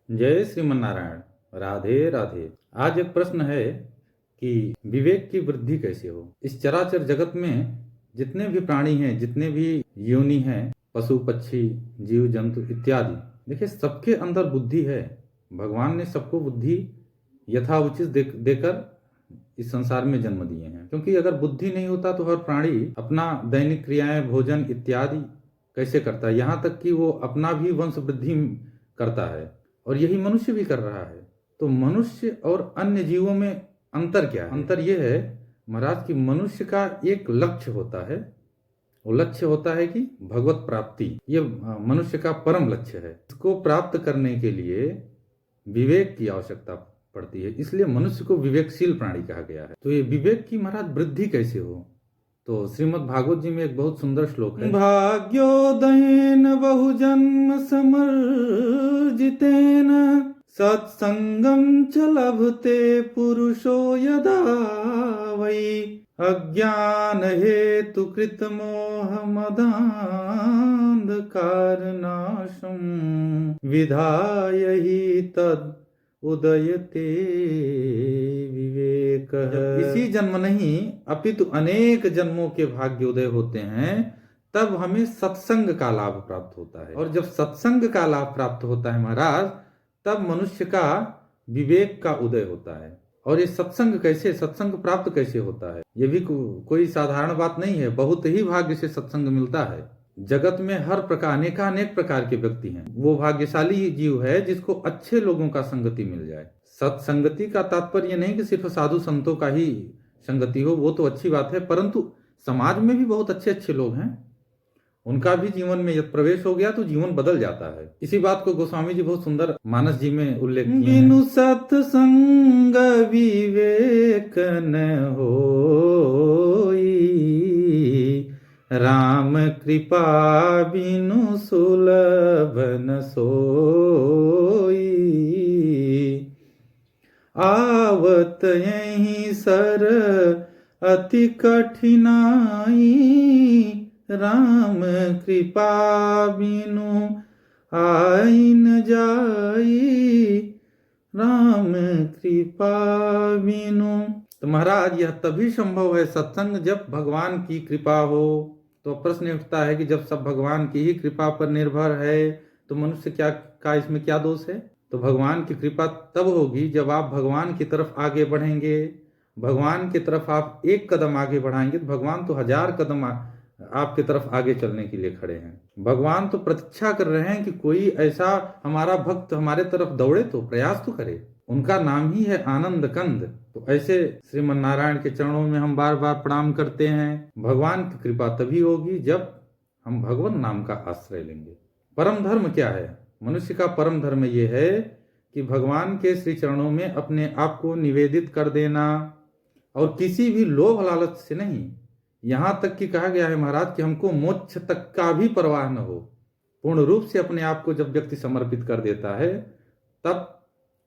जय श्रीमन नारायण। राधे राधे। आज एक प्रश्न है कि विवेक की वृद्धि कैसे हो। इस चराचर जगत में जितने भी प्राणी हैं, जितने भी योनि हैं, पशु पक्षी जीव जंतु इत्यादि, देखिए सबके अंदर बुद्धि है। भगवान ने सबको बुद्धि यथाउचित देकर इस संसार में जन्म दिए हैं, क्योंकि अगर बुद्धि नहीं होता तो हर प्राणी अपना दैनिक क्रियाएं भोजन इत्यादि कैसे करता है, यहाँ तक कि वो अपना भी वंश वृद्धि करता है, और यही मनुष्य भी कर रहा है। तो मनुष्य और अन्य जीवों में अंतर क्या है? अंतर यह है महाराज कि मनुष्य का एक लक्ष्य होता है। वो लक्ष्य होता है कि भगवत प्राप्ति, ये मनुष्य का परम लक्ष्य है। इसको प्राप्त करने के लिए विवेक की आवश्यकता पड़ती है, इसलिए मनुष्य को विवेकशील प्राणी कहा गया है। तो ये विवेक की महाराज वृद्धि कैसे हो, तो श्रीमद् भागवत जी में एक बहुत सुंदर श्लोक है। भाग्योदयेन बहुजन्म समर्जितेन सत्संगम च लभते पुरुषो यदा वै अज्ञान हेतु कृत मोह मदांधकारनाशम विधाय ही तद उदयते विवेक। इसी जन्म नहीं अपितु अनेक जन्मों के भाग्योदय होते हैं, तब हमें सत्संग का लाभ प्राप्त होता है। और जब सत्संग का लाभ प्राप्त होता है महाराज, तब मनुष्य का विवेक का उदय होता है। और ये सत्संग कैसे, सत्संग प्राप्त कैसे होता है, ये भी कोई साधारण बात नहीं है। बहुत ही भाग्य से सत्संग मिलता है। जगत में हर प्रकार अनेक प्रकार के व्यक्ति हैं। वो भाग्यशाली जीव है जिसको अच्छे लोगों का संगति मिल जाए। सत्संगति का तात्पर्य नहीं कि सिर्फ साधु संतों का ही संगति हो, वो तो अच्छी बात है, परंतु समाज में भी बहुत अच्छे अच्छे लोग हैं, उनका भी जीवन में जब प्रवेश हो गया तो जीवन बदल जाता है। इसी बात को गोस्वामी जी बहुत सुंदर मानस जी में उल्लेख किए हैं। बिनु सत्संग विवेक न होई, राम कृपा बिनु सुलभ न सोई। आवत यहीं सर अति कठिनाई, राम कृपा बिनु आई न जाई, राम कृपा बिनु। तो महाराज यह तभी संभव है सत्संग जब भगवान की कृपा हो। तो प्रश्न उठता है कि जब सब भगवान की ही कृपा पर निर्भर है तो मनुष्य का इसमें क्या दोष है। तो भगवान की कृपा तब होगी जब आप भगवान की तरफ आगे बढ़ेंगे। भगवान की तरफ आप एक कदम आगे बढ़ाएंगे तो भगवान तो 1000 कदम आपकी तरफ आगे चलने के लिए खड़े हैं। भगवान तो प्रतीक्षा कर रहे हैं कि कोई ऐसा हमारा भक्त हमारे तरफ दौड़े, तो प्रयास तो करे। उनका नाम ही है आनंद कंद। तो ऐसे श्रीमन नारायण के चरणों में हम बार बार प्रणाम करते हैं। भगवान की कृपा तभी होगी जब हम भगवान नाम का आश्रय लेंगे। परम धर्म क्या है? मनुष्य का परम धर्म ये है कि भगवान के श्री चरणों में अपने आप को निवेदित कर देना, और किसी भी लोभ लालच से नहीं। यहाँ तक कि कहा गया है महाराज कि हमको मोक्ष तक का भी परवाह न हो। पूर्ण रूप से अपने आप को जब व्यक्ति समर्पित कर देता है, तब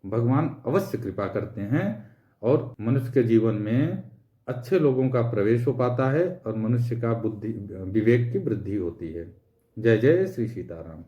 भगवान अवश्य कृपा करते हैं और मनुष्य के जीवन में अच्छे लोगों का प्रवेश हो पाता है और मनुष्य का बुद्धि विवेक की वृद्धि होती है। जय जय श्री सीताराम।